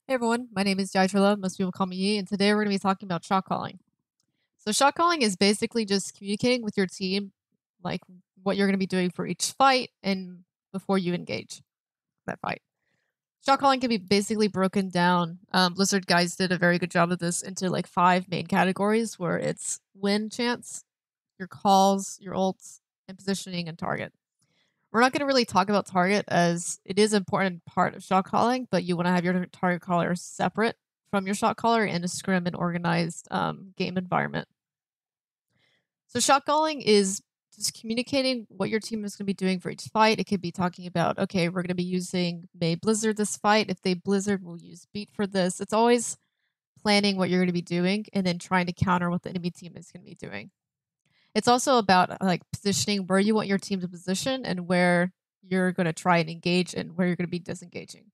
Hey everyone, my name is Jaitrala. Most people call me Yi, and today we're going to be talking about shot calling. So, shot calling is basically just communicating with your team, like what you're going to be doing for each fight and before you engage that fight. Shot calling can be basically broken down. Blizzard guys did a very good job of this into like 5 main categories where it's win chance, your calls, your ults, and positioning and target. We're not going to really talk about target as it is an important part of shot calling, but you want to have your target caller separate from your shot caller in a scrim and organized game environment. So shot calling is just communicating what your team is going to be doing for each fight. It could be talking about, okay, we're going to be using May Blizzard this fight. If they Blizzard, we'll use Beat for this. It's always planning what you're going to be doing and then trying to counter what the enemy team is going to be doing. It's also about like positioning where you want your team to position and where you're going to try and engage and where you're going to be disengaging.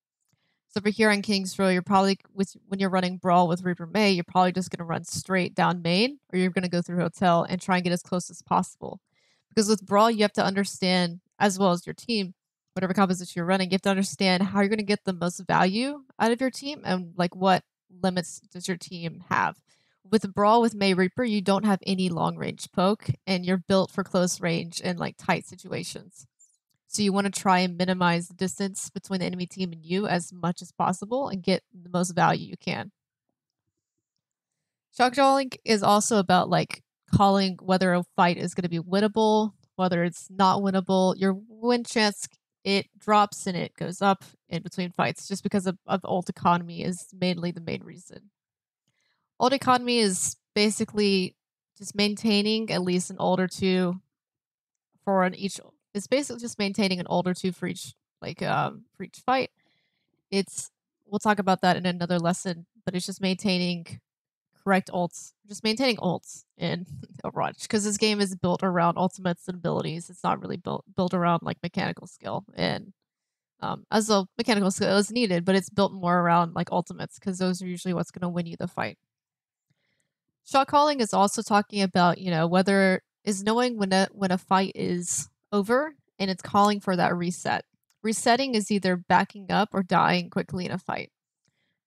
So for here on King's Row, you're probably when you're running Brawl with Reaper May, you're probably just going to run straight down main, or you're going to go through Hotel and try and get as close as possible. Because with Brawl, you have to understand, as well as your team, whatever composition you're running, you have to understand how you're going to get the most value out of your team and like what limits does your team have. With Brawl with May Reaper, you don't have any long range poke, and you're built for close range and like tight situations. So you want to try and minimize the distance between the enemy team and you as much as possible and get the most value you can. Shot calling is also about like calling whether a fight is going to be winnable, whether it's not winnable. Your win chance, it drops and it goes up in between fights just because of ult economy is mainly the main reason. Ult economy is basically just maintaining at least an ult or two for each. It's basically just maintaining an ult or two for each for each fight. We'll talk about that in another lesson, but it's just maintaining correct ults, just maintaining ults in Overwatch because this game is built around ultimates and abilities. It's not really built around like mechanical skill, and as a mechanical skill is needed, but it's built more around like ultimates because those are usually what's going to win you the fight. Shot calling is also talking about whether is knowing when a fight is over and it's calling for that reset. Resetting is either backing up or dying quickly in a fight.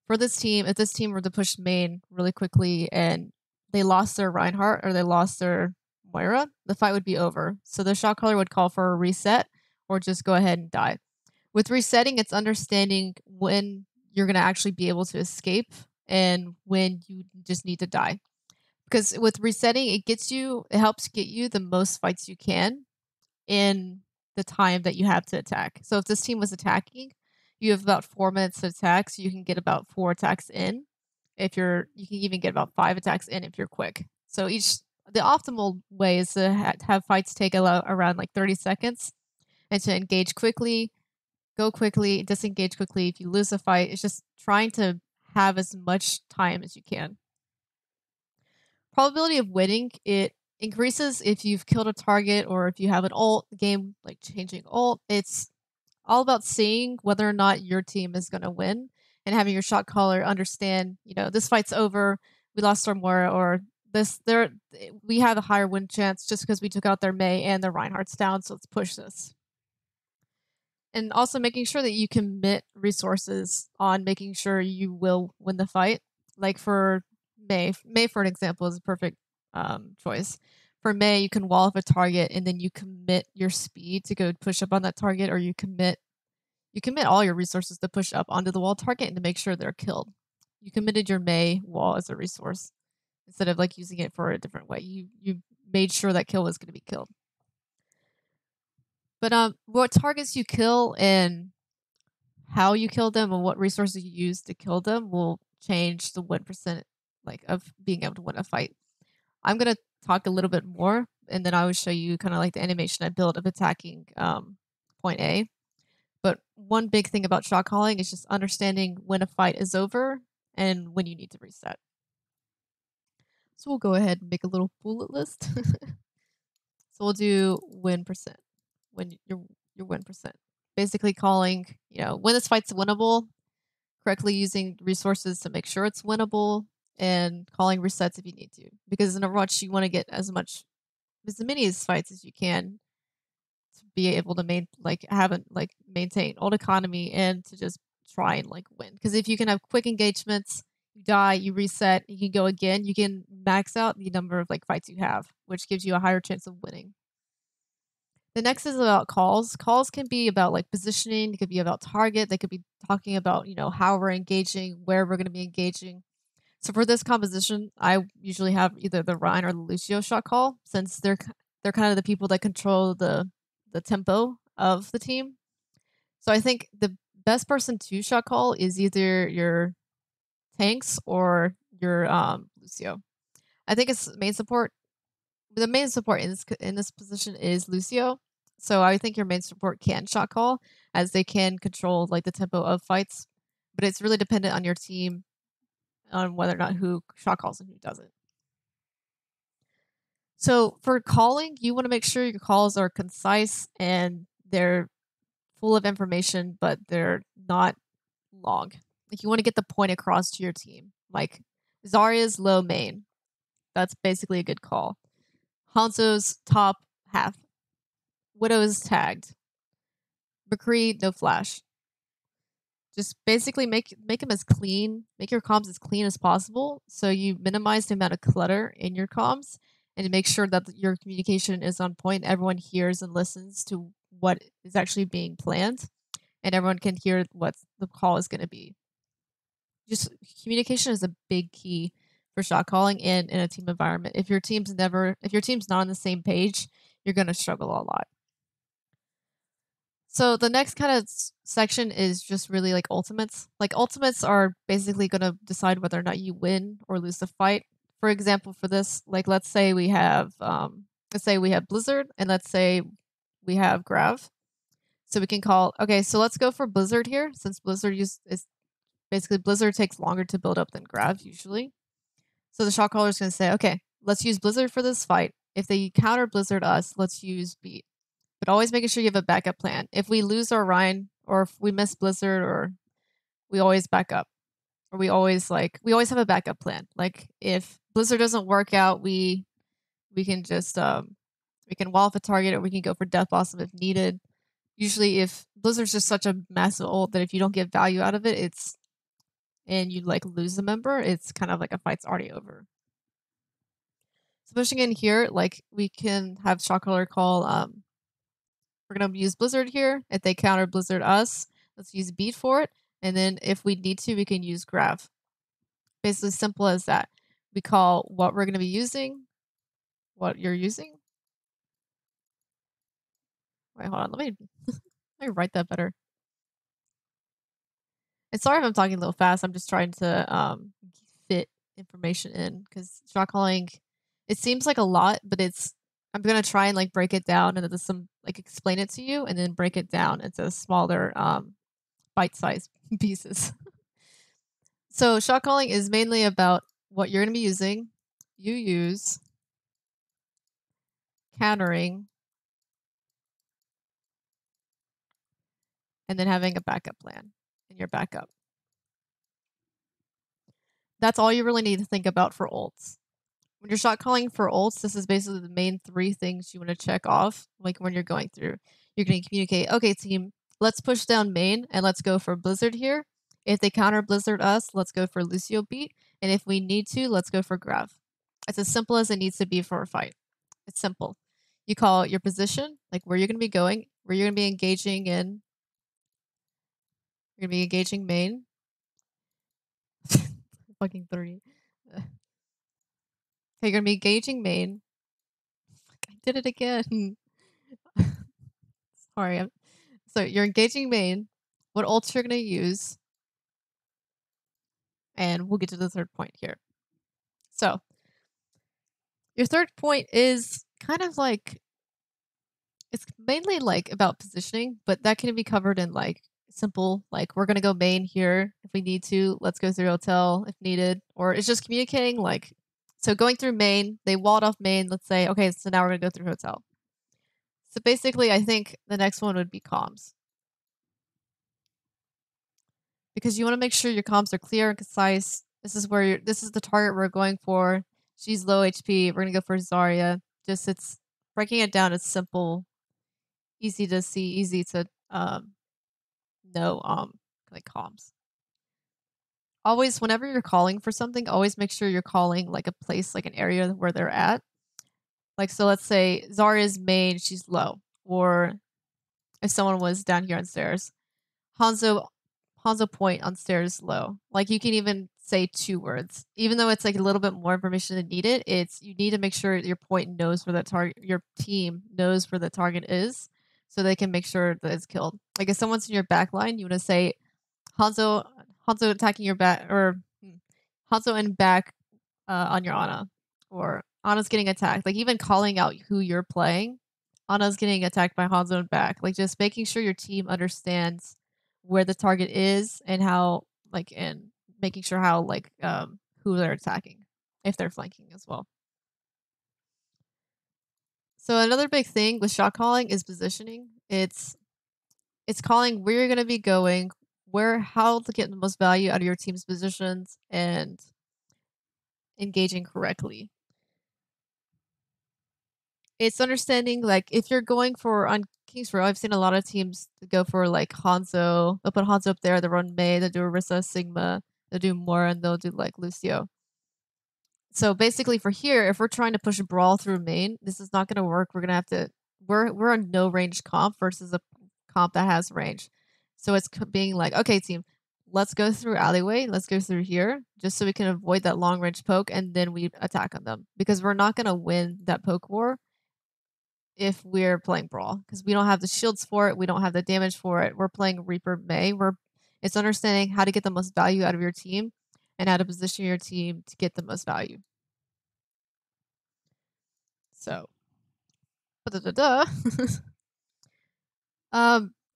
For this team, if this team were to push main really quickly and they lost their Reinhardt or they lost their Moira, the fight would be over. So the shot caller would call for a reset or just go ahead and die. With resetting, it's understanding when you're going to actually be able to escape and when you just need to die. Because with resetting, it helps get you the most fights you can in the time that you have to attack. So if this team was attacking, you have about 4 minutes to attack, so you can get about 4 attacks in. You can even get about 5 attacks in if you're quick. So the optimal way is to have fights take around like 30 seconds, and to engage quickly, go quickly, disengage quickly. If you lose a fight, it's just trying to have as much time as you can. Probability of winning, it increases if you've killed a target or if you have an ult game, like changing ult. It's all about seeing whether or not your team is going to win and having your shot caller understand, this fight's over, we lost our Moira, or we have a higher win chance just because we took out their May and their Reinhardt's down, so let's push this. And also making sure that you commit resources on making sure you will win the fight. Like for May, for an example, is a perfect choice. For May, you can wall off a target and then you commit your speed to go push up on that target, or you commit all your resources to push up onto the wall target and to make sure they're killed. You committed your May wall as a resource instead of like using it for a different way. You made sure that kill was going to be killed. But what targets you kill and how you kill them and what resources you use to kill them will change the win percent of being able to win a fight. I'm going to talk a little bit more, and then I will show you kind of like the animation I built of attacking point A. But one big thing about shot calling is just understanding when a fight is over and when you need to reset. So we'll go ahead and make a little bullet list. So we'll do win percent, when your win percent. Basically calling, when this fight's winnable, correctly using resources to make sure it's winnable, and calling resets if you need to. Because in Overwatch, you want to get as many fights as you can to be able to maintain ult economy and to just try and like win. Because if you can have quick engagements, you die, you reset, you can go again, you can max out the number of like fights you have, which gives you a higher chance of winning. The next is about calls. Calls can be about like positioning, it could be about target, they could be talking about, how we're engaging, where we're going to be engaging. So for this composition, I usually have either the Ryan or the Lucio shot call, since they're kind of the people that control the tempo of the team. So I think the best person to shot call is either your tanks or your Lucio. I think it's main support. The main support in this position is Lucio. So I think your main support can shot call, as they can control like the tempo of fights, but it's really dependent on your team on whether or not who shot calls and who doesn't. So for calling, you want to make sure your calls are concise and they're full of information, but they're not long. Like you want to get the point across to your team. Like Zarya's low main. That's basically a good call. Hanzo's top half. Widow's tagged. McCree, no flash. Just basically make them as clean, make your comms as clean as possible, so you minimize the amount of clutter in your comms, and make sure that your communication is on point. Everyone hears and listens to what is actually being planned, and everyone can hear what the call is going to be. Just communication is a big key for shot calling and in a team environment. If your team's not on the same page, you're going to struggle a lot. So the next kind of section is just really like ultimates. Like ultimates are basically going to decide whether or not you win or lose the fight. For example, for this, like let's say we have Blizzard, and let's say we have Grav. So we can call, okay, so let's go for Blizzard here, since Blizzard takes longer to build up than Grav usually. So the shot caller is going to say, okay, let's use Blizzard for this fight. If they counter Blizzard us, let's use Beat. But always making sure you have a backup plan. If we lose our Rhine, or if we miss Blizzard, or we always back up. Or we always have a backup plan. Like if Blizzard doesn't work out, we can just we can wall off a target, or we can go for Death Blossom if needed. Usually if Blizzard's just such a massive ult that if you don't get value out of it, and you like lose a member, it's kind of like a fight's already over. So pushing in here, like we can have shot caller call we're going to use Blizzard here. If they counter Blizzard us, let's use Beat for it. And then if we need to, we can use Grav. Basically simple as that. We call what we're going to be using, what you're using. Wait, hold on. Let me write that better. And sorry if I'm talking a little fast. I'm just trying to fit information in, because shot calling, it seems like a lot, but I'm gonna try and like break it down into explain it to you, and then break it down into smaller bite-sized pieces. So shot calling is mainly about what you're gonna be using. You use countering, and then having a backup plan in your backup. That's all you really need to think about for ults. When you're shot calling for ults, this is basically the main 3 things you want to check off. Like when you're going through, you're going to communicate, okay, team, let's push down main and let's go for Blizzard here. If they counter Blizzard us, let's go for Lucio Beat. And if we need to, let's go for Grav. It's as simple as it needs to be for a fight. It's simple. You call your position, like where you're going to be going, where you're going to be engaging in. You're going to be engaging main. Fucking 3. Okay, you're going to be engaging main. I did it again. Sorry. So you're engaging main, what ults you're going to use, and we'll get to the third point here. So your third point is kind of like, it's mainly like about positioning, but that can be covered in like simple, like we're going to go main here if we need to, let's go through hotel if needed, or it's just communicating like, so going through main, they walled off main, let's say, okay, so now we're going to go through hotel. So basically, I think the next one would be comms. Because you want to make sure your comms are clear and concise. This is the target we're going for. She's low HP. We're gonna go for Zarya. Just it's breaking it down. It's simple, easy to see, easy to know like comms. Always, whenever you're calling for something, always make sure you're calling like a place, like an area where they're at. Like, so let's say Zarya's main, she's low, or if someone was down here on stairs, Hanzo Hanzo point on stairs low. Like you can even say 2 words. Even though it's like a little bit more information than needed, it's you need to make sure your point knows where the target your team knows where the target is so they can make sure that it's killed. Like if someone's in your back line, you want to say Hanzo Hanzo attacking your back or Hanzo in back on your Ana. Or Ana's getting attacked. Like even calling out who you're playing, Ana's getting attacked by Hanzo in back. Like just making sure your team understands where the target is and how like and making sure how like who they're attacking if they're flanking as well. So another big thing with shot calling is positioning. It's calling where you're going to be going, where how to get the most value out of your team's positions and engaging correctly. It's understanding like if you're going for on Kings Row, I've seen a lot of teams go for like Hanzo. They'll put Hanzo up there, they'll run Mei, they'll do Orisa, Sigma, they'll do Mora, and they'll do like Lucio. So basically for here, if we're trying to push a brawl through main, this is not gonna work. We're gonna have to we're on no range comp versus a comp that has range. So it's being like, okay, team, let's go through alleyway, let's go through here, just so we can avoid that long range poke, and then we attack on them. Because we're not gonna win that poke war if we're playing Brawl because we don't have the shields for it, we don't have the damage for it. We're playing Reaper Mei. It's understanding how to get the most value out of your team and how to position your team to get the most value. So,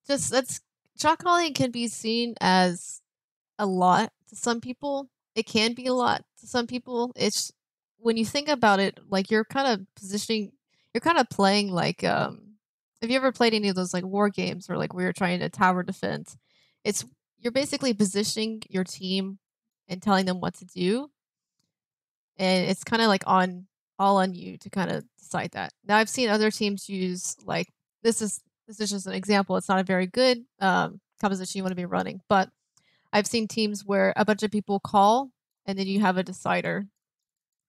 just that's shot calling can be seen as a lot to some people. It can be a lot to some people. It's when you think about it, like you're kind of positioning, you're kind of playing like have you ever played any of those like war games or like where you're trying to tower defense? It's you're basically positioning your team and telling them what to do, and it's kind of like on all on you to kind of decide that. Now I've seen other teams use like this is just an example. It's not a very good composition you want to be running, but I've seen teams where a bunch of people call and then you have a decider.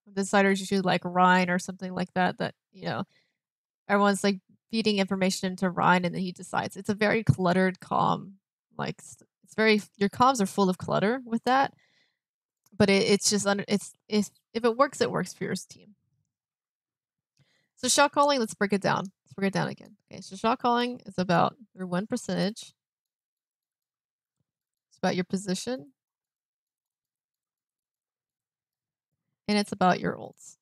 The decider is usually like Ryan or something like that, that, you know, everyone's like feeding information into Ryan and then he decides. It's a very cluttered comm. Like, it's very, your comms are full of clutter with that, but it's just, if it works for your team. So shot calling, let's break it down. Let's break it down again. Okay, so shot calling is about your win percentage. It's about your position. And it's about your ults.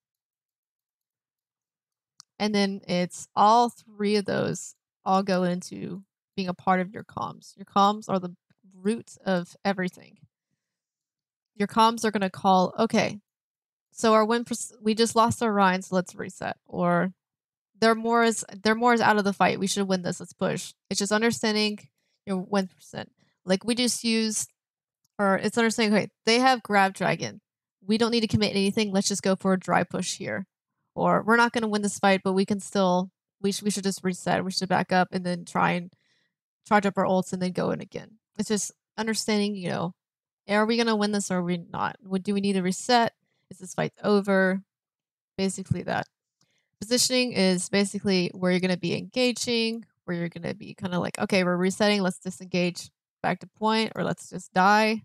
And then it's all 3 of those all go into being a part of your comms. Your comms are the root of everything. Your comms are going to call, okay, so our we just lost our Ryan, so let's reset. Or their more is out of the fight. We should win this. Let's push. It's just understanding your win percent. Like we just used, or it's understanding, okay, they have grab dragon. We don't need to commit anything. Let's just go for a dry push here. Or we're not going to win this fight, but we can still, we should just reset. We should back up and then try and charge up our ults and then go in again. It's just understanding, you know, are we going to win this or are we not? Do we need to reset? Is this fight over? Basically that. Positioning is basically where you're going to be engaging, where you're going to be kind of like, okay, we're resetting. Let's disengage back to point or let's just die.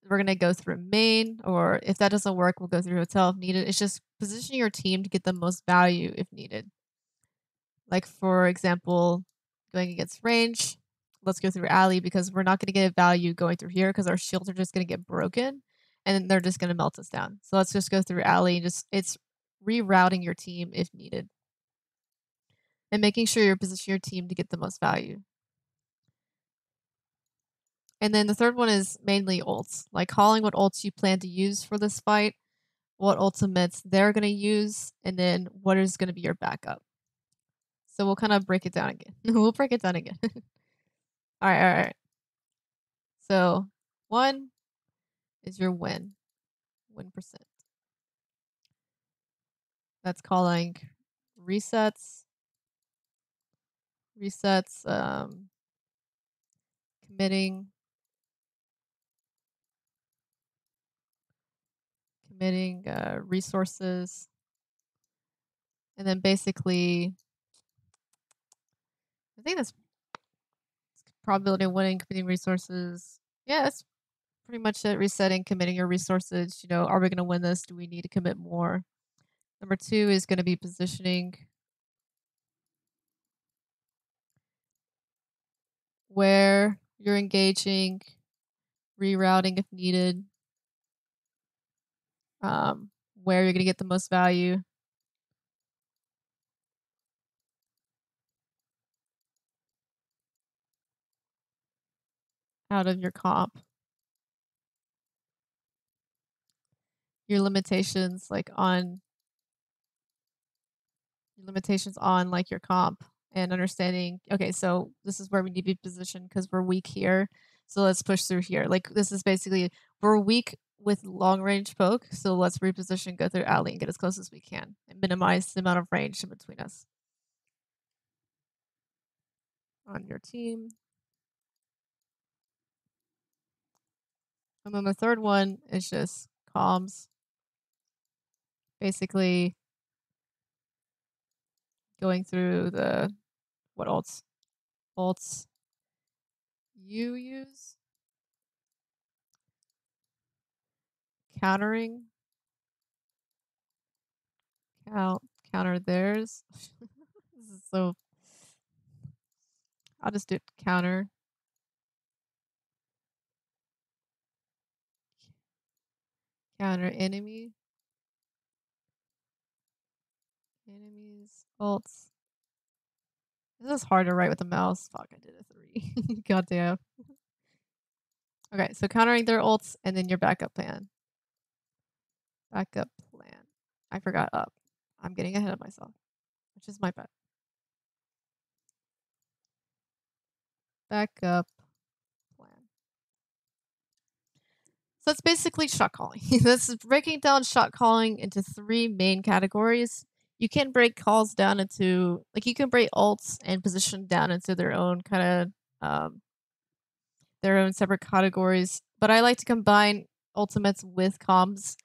We're going to go through main, or if that doesn't work, we'll go through hotel if needed. It's just positioning your team to get the most value if needed. Like, for example, going against range, let's go through alley because we're not going to get value going through here because our shields are just going to get broken and they're just going to melt us down. So let's just go through alley and just, it's rerouting your team if needed and making sure you're positioning your team to get the most value. And then the third one is mainly ults, like calling what ults you plan to use for this fight, what ultimates they're going to use, and then what is going to be your backup. So we'll kind of break it down again. We'll break it down again. All right. So 1 is your win percent. That's calling resets, committing, committing resources, and then basically, I think that's probability of winning, committing resources. Yeah, that's pretty much it. Resetting, committing your resources. You know, are we going to win this? Do we need to commit more? Number 2 is going to be positioning, where you're engaging, rerouting if needed, where you're going to get the most value out of your comp, your limitations like your comp, and understanding, okay, so this is where we need to be positioned because we're weak here, so let's push through here. Like, this is basically, we're weak with long range poke, so let's reposition, go through alley, and get as close as we can and minimize the amount of range in between us. On your team. And then the third one is just comms. Basically, going through what ults you use, countering, counter theirs. This is so. I'll just do counter. Counter enemy. Enemies. Ults. This is hard to write with the mouse. Fuck, I did a 3. Goddamn. Okay, so countering their ults and then your backup plan. Backup plan. I forgot up. I'm getting ahead of myself, which is my bad. Backup plan. So it's basically shot calling. This is breaking down shot calling into 3 main categories. You can break calls down into, like, you can break ults and position down into their own kind of their own separate categories. But I like to combine ultimates with comms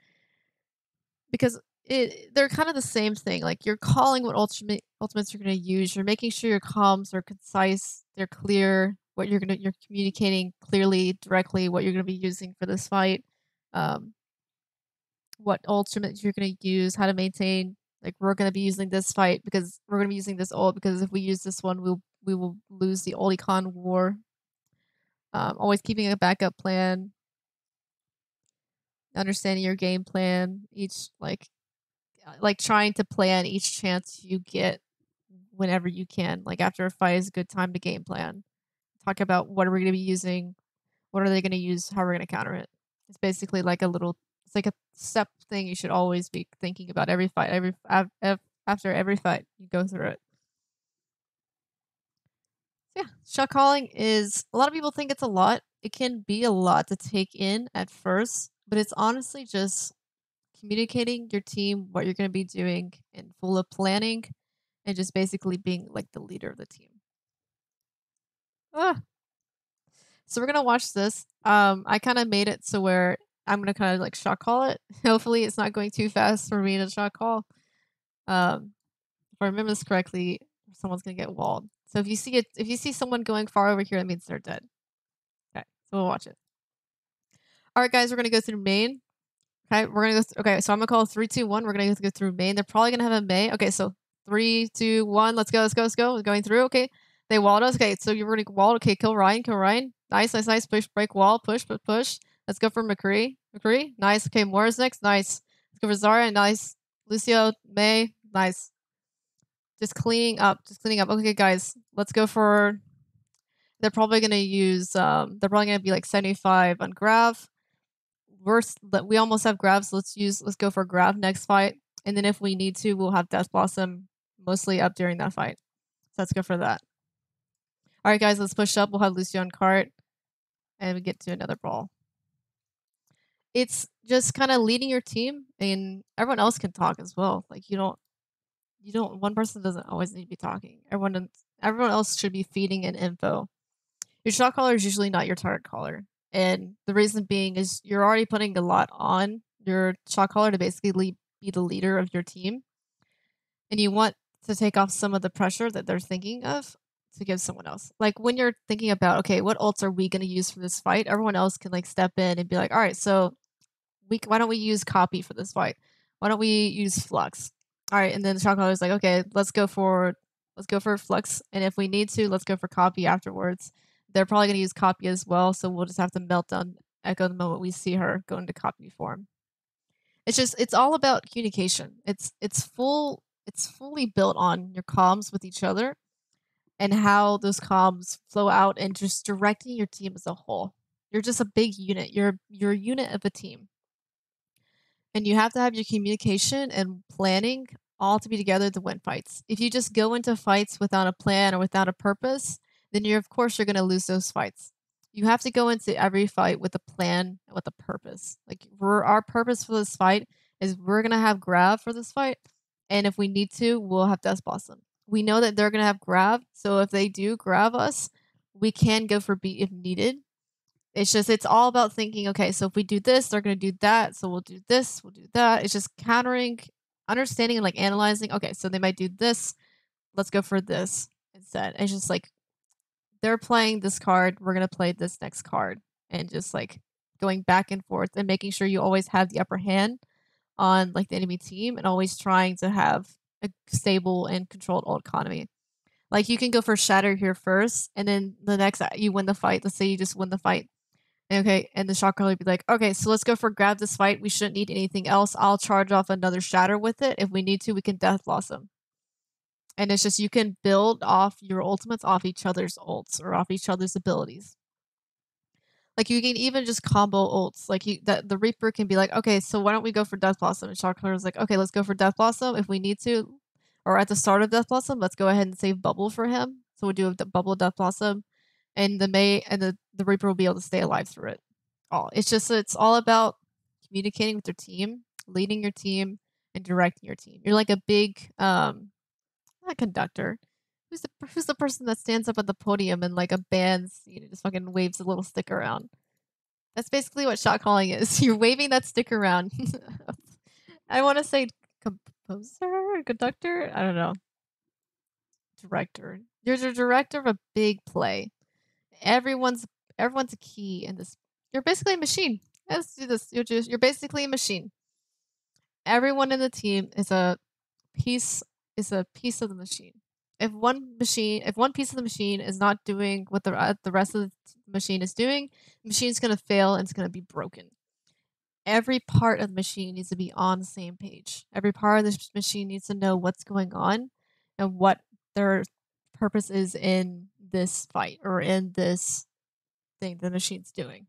because they're kind of the same thing. Like, you're calling what ultimates you're going to use. You're making sure your comms are concise, they're clear. You're communicating clearly, directly what you're going to be using for this fight. What ultimates you're going to use, how to maintain. Like, we're going to be using this fight because we're going to be using this ult because if we use this one, we will lose the Olicon war. Always keeping a backup plan, understanding your game plan, each like trying to plan each chance you get whenever you can. Like, after a fight is a good time to game plan. Talk about what are we going to be using, what are they going to use, how we're going to counter it. It's basically like it's like a step thing you should always be thinking about every fight. After every fight, you go through it. So yeah, shot calling is, a lot of people think it's a lot. It can be a lot to take in at first, but it's honestly just communicating your team what you're going to be doing and full of planning and just basically being like the leader of the team. Ah. So we're gonna watch this. I kind of made it so where I'm gonna kind of like shot call it. Hopefully, it's not going too fast for me to shot call. If I remember this correctly, someone's gonna get walled. So if you see someone going far over here, that means they're dead. Okay, so we'll watch it. All right, guys, we're gonna go through main. Okay, we're gonna go. Okay, so I'm gonna call 3, 2, 1. We're gonna go through main. They're probably gonna have a May. Okay, so 3, 2, 1. Let's go. Let's go. Let's go. We're going through. Okay, they walled us. Okay, so you're gonna wall. Okay, kill Ryan. Kill Ryan. Nice, nice, nice. Push, break wall. Push, push, push. Let's go for McCree. McCree. Nice. Okay, Moore's next. Nice. Let's go for Zara. Nice. Lucio. May. Nice. Just cleaning up. Just cleaning up. Okay, guys. Let's go for. They're probably gonna use. They're probably gonna be like 75 on Grav. We almost have Grav, so let's go for Grav next fight. And then if we need to, we'll have Death Blossom mostly up during that fight. So let's go for that. Alright, guys, let's push up. We'll have Lucio on cart. And we get to another brawl. It's just kind of leading your team, and everyone else can talk as well. Like, you don't one person doesn't always need to be talking. Everyone else should be feeding in info. Your shot caller is usually not your target caller. And the reason being is you're already putting a lot on your shot caller to basically be the leader of your team, and you want to take off some of the pressure that they're thinking of to give someone else. Like when you're thinking about, okay, what ults are we going to use for this fight? Everyone else can like step in and be like, all right, so why don't we use copy for this fight? Why don't we use flux? All right, and then the shot caller is like, okay, let's go for flux, and if we need to, let's go for copy afterwards. They're probably going to use copy as well, so we'll just have to melt down Echo the moment we see her go into copy form. It's all about communication. It's fully built on your comms with each other and how those comms flow out and just directing your team as a whole. You're just a big unit. You're a unit of a team. And you have to have your communication and planning all to be together to win fights. If you just go into fights without a plan or without a purpose, then you're going to lose those fights. You have to go into every fight with a plan and with a purpose. Like our purpose for this fight is we're gonna have grab for this fight, and if we need to, we'll have Death Blossom. We know that they're gonna have grab, so if they do grab us, we can go for beat if needed. It's all about thinking, okay, so if we do this, they're gonna do that, so we'll do this, we'll do that. It's just countering, understanding, and like analyzing. Okay, so they might do this. Let's go for this instead. It's just like they're playing this card, we're gonna play this next card, and just like going back and forth and making sure you always have the upper hand on like the enemy team and always trying to have a stable and controlled ult economy. Like you can go for shatter here first, and then the next you win the fight. Let's say you just win the fight. Okay, and the shot caller would be like, okay, so let's go for grab this fight. We shouldn't need anything else. I'll charge off another shatter with it. If we need to, we can death blossom. And it's just you can build off your ultimates off each other's ults or off each other's abilities. Like you can even just combo ults. Like the Reaper can be like, okay, so why don't we go for Death Blossom? And Shotcaller is like, okay, let's go for Death Blossom if we need to, or at the start of Death Blossom, let's go ahead and save Bubble for him. So we'll do a Bubble Death Blossom, and the Reaper will be able to stay alive through it. It's all about communicating with your team, leading your team, and directing your team. You're like a big not conductor. Who's the person that stands up at the podium and like a band's just fucking waves a little stick around? That's basically what shot calling is. You're waving that stick around. I want to say composer, conductor. I don't know. Director. You're the director of a big play. Everyone's everyone's a key in this. You're basically a machine. Let's do this. You're basically a machine. Everyone in the team piece is a piece of the machine. If one piece of the machine is not doing what the rest of the machine is doing, the machine's going to fail and it's going to be broken. Every part of the machine needs to be on the same page. Every part of the machine needs to know what's going on and what their purpose is in this fight or in this thing the machine's doing.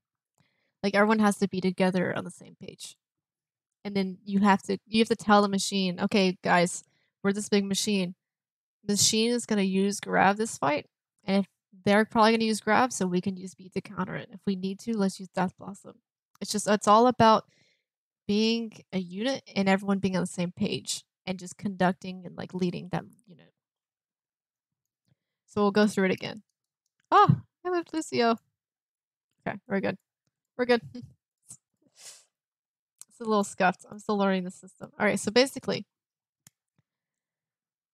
Like everyone has to be together on the same page. And then you have to tell the machine, okay, guys, we're this big machine. The machine is gonna use grab this fight, and if they're probably gonna use grab, so we can use beat to counter it. If we need to, let's use Death Blossom. It's all about being a unit and everyone being on the same page and just conducting and like leading that unit. So we'll go through it again. Oh, I moved Lucio. Okay, we're good. We're good. It's a little scuffed. I'm still learning the system. All right, so basically,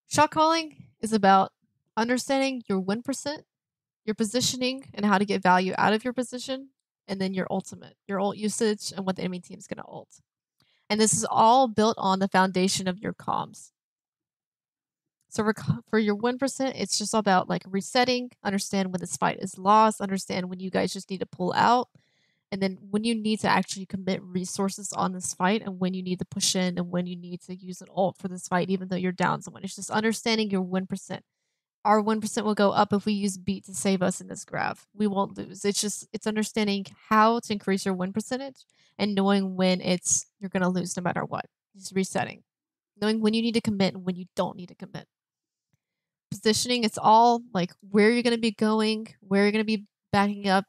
shot calling is about understanding your win percent, your positioning, and how to get value out of your position, and then your ultimate, your ult usage, and what the enemy team is going to ult. And this is all built on the foundation of your comms. So for your win percent, it's just all about like resetting, understand when this fight is lost, understand when you guys just need to pull out, and then when you need to actually commit resources on this fight and when you need to push in and when you need to use an ult for this fight, even though you're down someone. It's just understanding your win percent. Our 1% will go up if we use beat to save us in this graph. We won't lose. It's understanding how to increase your win percentage and knowing when you're gonna lose no matter what. Just resetting. Knowing when you need to commit and when you don't need to commit. Positioning, it's all like where you're gonna be going, where you're gonna be backing up,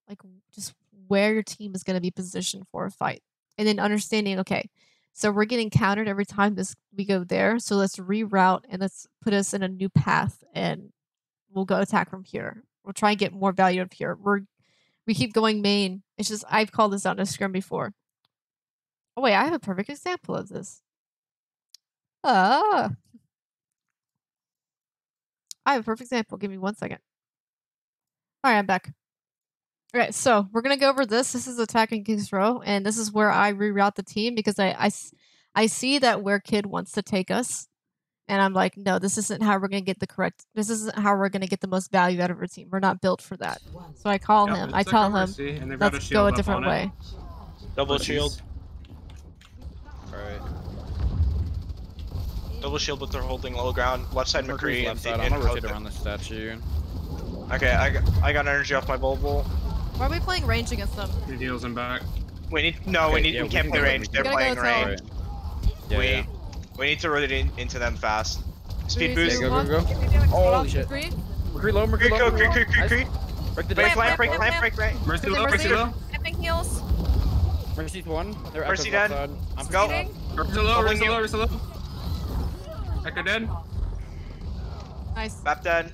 like just where your team is gonna be positioned for a fight. And then understanding, okay, so we're getting countered every time we go there. So let's reroute and let's put us in a new path and we'll go attack from here. We'll try and get more value up here. We keep going main. It's just I've called this out in a scrim before. Oh wait, I have a perfect example of this. Ah, I have a perfect example. Give me 1 second. All right, I'm back. Okay, so we're gonna go over this. This is attacking King's Row, and this is where I reroute the team because I see that where Kid wants to take us, and I'm like, no, this isn't how we're gonna get the correct. This isn't how we're gonna get the most value out of our team. We're not built for that. So I call him. I It's like a tell him, Mercy, and they've got a let's go shield a up different on way. it. Double Pussies. shield. Alright. Double shield, but they're holding low ground. Left side McCree left side. I'm gonna rotate around the statue. Okay, I got energy off my bulbul. Why are we playing range against them? He heals him back. We need we can't play range. They're playing range. Yeah, we need to rotate into them fast. Speed Three, boost. two, Go. Oh, Holy shit. McCree low, McCree low. Break the base. break right. Mercy low, Mercy low. Epic heals. Mercy's one. They're Mercy Echo's dead. I'm Go. Mercy low. Echo dead. nice. Bap dead.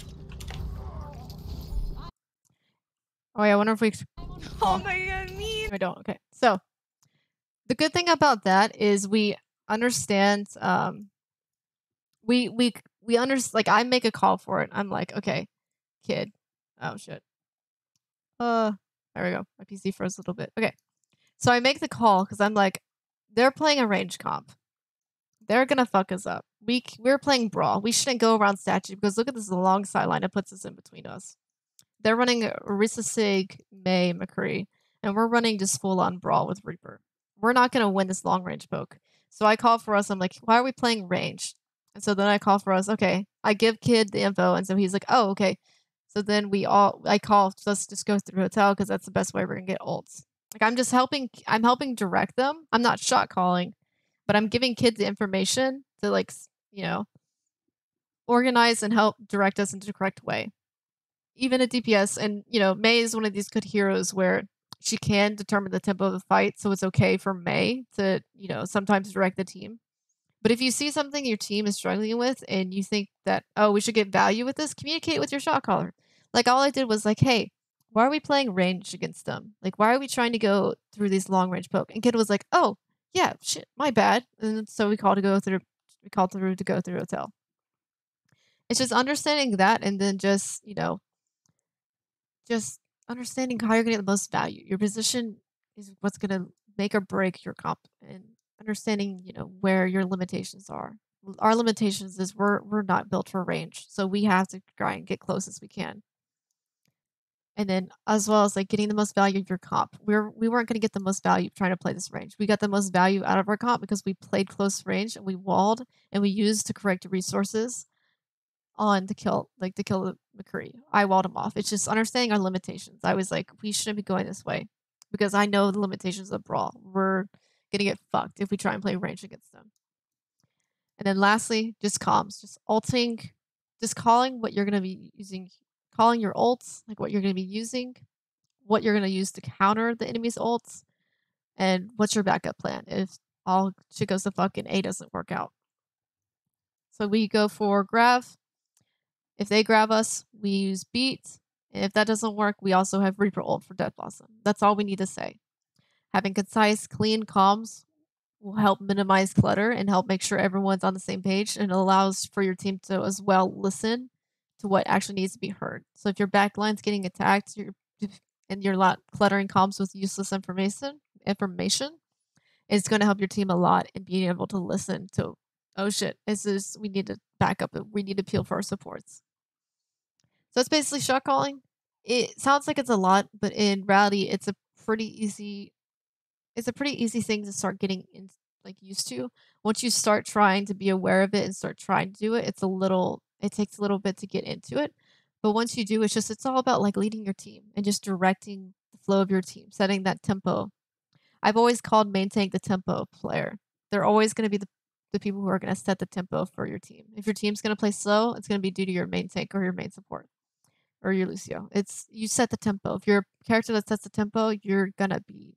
Oh yeah, I wonder if we. Oh my god, me. I don't. Okay, so the good thing about that is we understand. We understand. Like I make a call for it. I'm like, okay, Kid. Oh shit. There we go. My PC froze a little bit. Okay, so I make the call because I'm like, they're playing a range comp. They're gonna fuck us up. We're playing brawl. We shouldn't go around statue because look at this long sideline. It puts us in between us. They're running Orisa Sig, May, McCree, and we're running just full on brawl with Reaper. We're not gonna win this long range poke. So I call for us. I'm like, why are we playing range? And so then I call for us. Okay, I give Kid the info, and so he's like, oh okay. So then I call. Let's just go through hotel because that's the best way we're gonna get ults. Like I'm helping direct them. I'm not shot calling, but I'm giving Kids the information to like organize and help direct us into the correct way. Even a DPS, and May is one of these good heroes where she can determine the tempo of the fight, so it's okay for May to sometimes direct the team. But if you see something your team is struggling with and you think that, oh, we should get value with this, communicate with your shot caller. Like all I did was like, hey, why are we playing range against them? Like why are we trying to go through these long range poke? And Kid was like, oh yeah, shit, my bad. And so we called to go through hotel. It's just understanding that, and then just understanding how you're gonna get the most value. Your position is what's gonna make or break your comp, and understanding where your limitations are. Our limitations is we're not built for range, so we have to try and get close as we can. And then as well as like getting the most value of your comp. We weren't gonna get the most value trying to play this range. We got the most value out of our comp because we played close range and we walled and we used to correct resources on to kill the McCree. I walled him off. It's just understanding our limitations. I was like, we shouldn't be going this way because I know the limitations of brawl. We're gonna get fucked if we try and play range against them. And then lastly, just comms, just ulting, just calling what you're gonna be using, calling your ults, like what you're gonna be using, what you're gonna use to counter the enemy's ults, and what's your backup plan if all shit goes to fuck and A doesn't work out. So we go for Grav. If they grab us, we use beat. And if that doesn't work, we also have Reaper ult for Death Blossom. That's all we need to say. Having concise, clean comms will help minimize clutter and help make sure everyone's on the same page, and it allows for your team to as well listen to what actually needs to be heard. So if your backline's getting attacked and you're not cluttering comms with useless information, it's going to help your team a lot in being able to listen to, oh shit, we need to back up, we need to peel for our supports. So it's basically shot calling. It sounds like it's a lot, but in reality, it's a pretty easy thing to start getting used to. Once you start trying to be aware of it and start trying to do it, it takes a little bit to get into it. But once you do, it's all about like leading your team and just directing the flow of your team, setting that tempo. I've always called main tank the tempo player. They're always going to be the people who are going to set the tempo for your team. If your team's going to play slow, it's going to be due to your main tank or your main support or your Lucio. You set the tempo. If you're a character that sets the tempo, you're going to be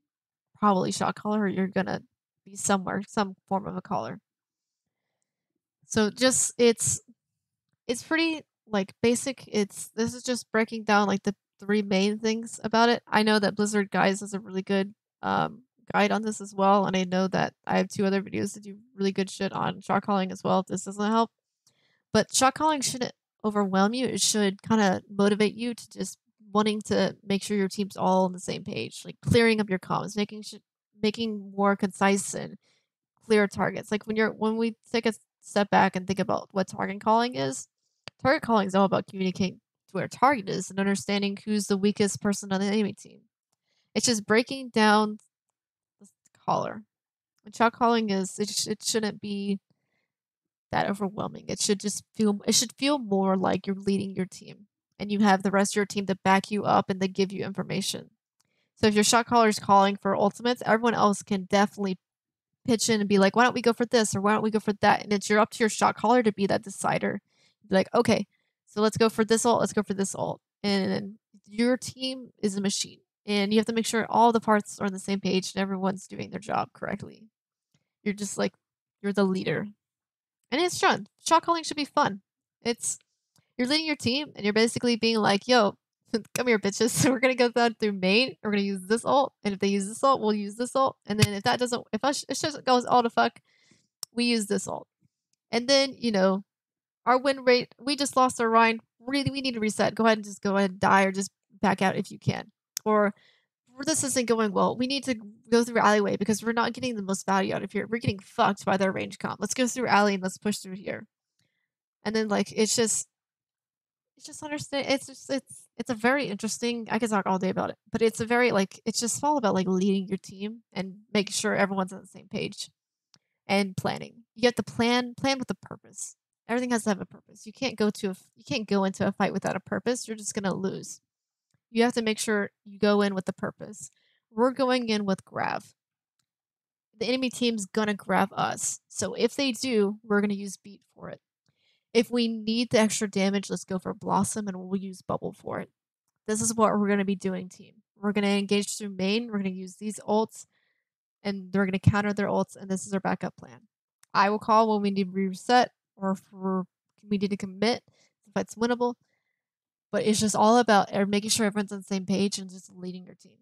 probably shot caller, or you're going to be some form of a caller. So just it's pretty like basic. This is just breaking down like the three main things about it. I know that Blizzard guys is a really good guide on this as well, and I know that I have 2 other videos that do really good shit on shot calling as well if this doesn't help. But shot calling shouldn't overwhelm you, it should kinda motivate you to just wanting to make sure your team's all on the same page, like clearing up your comms, making more concise and clear targets. Like when we take a step back and think about what target calling is all about communicating to where target is and understanding who's the weakest person on the enemy team. It's just breaking down the caller. And shot calling it shouldn't be that overwhelming. It should feel more like you're leading your team and you have the rest of your team to back you up and they give you information. So if your shot caller is calling for ultimates, everyone else can definitely pitch in and be like, why don't we go for this or why don't we go for that? And it's you're up to your shot caller to be that decider. Be like, okay, so let's go for this ult, let's go for this ult. And your team is a machine. And you have to make sure all the parts are on the same page and everyone's doing their job correctly. You're just like you're the leader. And it's fun. Shot calling should be fun. It's you're leading your team and you're basically being like, yo, come here, bitches. We're gonna go down through main. We're gonna use this ult, and if they use this ult, we'll use this ult. And then if that doesn't, if us, it just goes all to fuck, we use this ult. And then our win rate. We just lost our Rhine. Really, we need to reset. Go ahead and die or just back out if you can. Or this isn't going well. We need to go through alleyway because we're not getting the most value out of here. We're getting fucked by their range comp. Let's go through alley and let's push through here. And then it's just understand it's a very interesting I could talk all day about it, but it's a very it's just all about leading your team and making sure everyone's on the same page and planning. You have to plan with a purpose. Everything has to have a purpose. You can't go into a fight without a purpose. You're just gonna lose. You have to make sure you go in with a purpose. We're going in with grav. The enemy team's gonna grab us. So if they do, we're gonna use beat for it. If we need the extra damage, let's go for Blossom and we'll use Bubble for it. This is what we're going to be doing, team. We're going to engage through main. We're going to use these ults and they're going to counter their ults, and this is our backup plan. I will call when we need to reset or if we need to commit if it's winnable. But it's just all about making sure everyone's on the same page and just leading your team.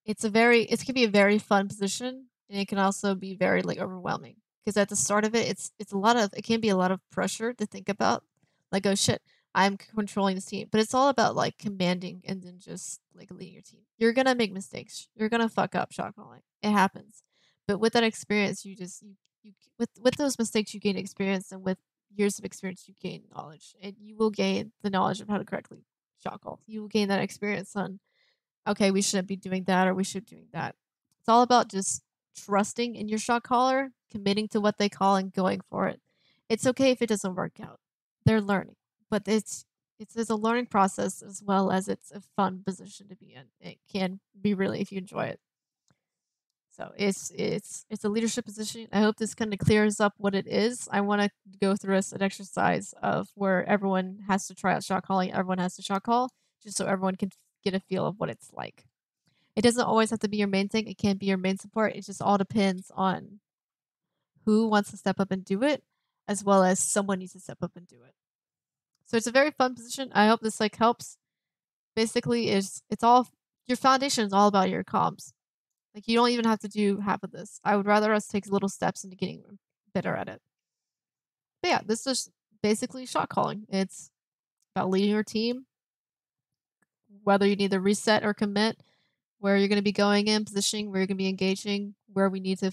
It can be a very fun position, and it can also be very overwhelming. Because at the start of it, it can be a lot of pressure to think about. Like, oh shit, I'm controlling this team. But it's all about commanding and then just leading your team. You're gonna make mistakes. You're gonna fuck up shot calling. It happens. But with that experience, you with those mistakes you gain experience, and with years of experience you gain knowledge. And you will gain the knowledge of how to correctly shot call. You will gain that experience on okay, we shouldn't be doing that or we should be doing that. It's all about just trusting in your shot caller, committing to what they call and going for it. It's okay if it doesn't work out. They're learning. But it's a learning process as well as it's a fun position to be in. It can be really if you enjoy it. So it's a leadership position. I hope this kind of clears up what it is. I want to go through an exercise of where everyone has to try out shot calling, everyone has to shot call, just so everyone can get a feel of what it's like. It doesn't always have to be your main thing. It can't be your main support. It just all depends on who wants to step up and do it, as well as someone needs to step up and do it. So it's a very fun position. I hope this helps. Basically, it's all your foundation is all about your comms. You don't even have to do half of this. I would rather us take little steps into getting better at it. But yeah, this is basically shot calling. It's about leading your team, whether you need to reset or commit, where you're going to be going in, positioning, where you're going to be engaging, where we need to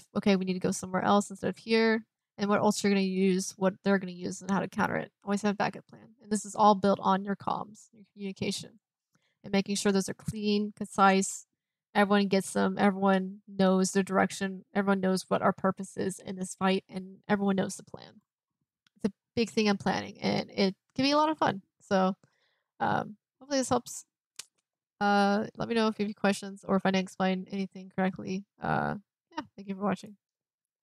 go somewhere else instead of here, and what else you're going to use, what they're going to use, and how to counter it. Always have a backup plan. And this is all built on your comms, your communication, and making sure those are clean, concise. Everyone gets them. Everyone knows their direction. Everyone knows what our purpose is in this fight, and everyone knows the plan. It's a big thing in planning, and it can be a lot of fun. So hopefully this helps. Let me know if you have any questions or if I didn't explain anything correctly. Yeah, thank you for watching.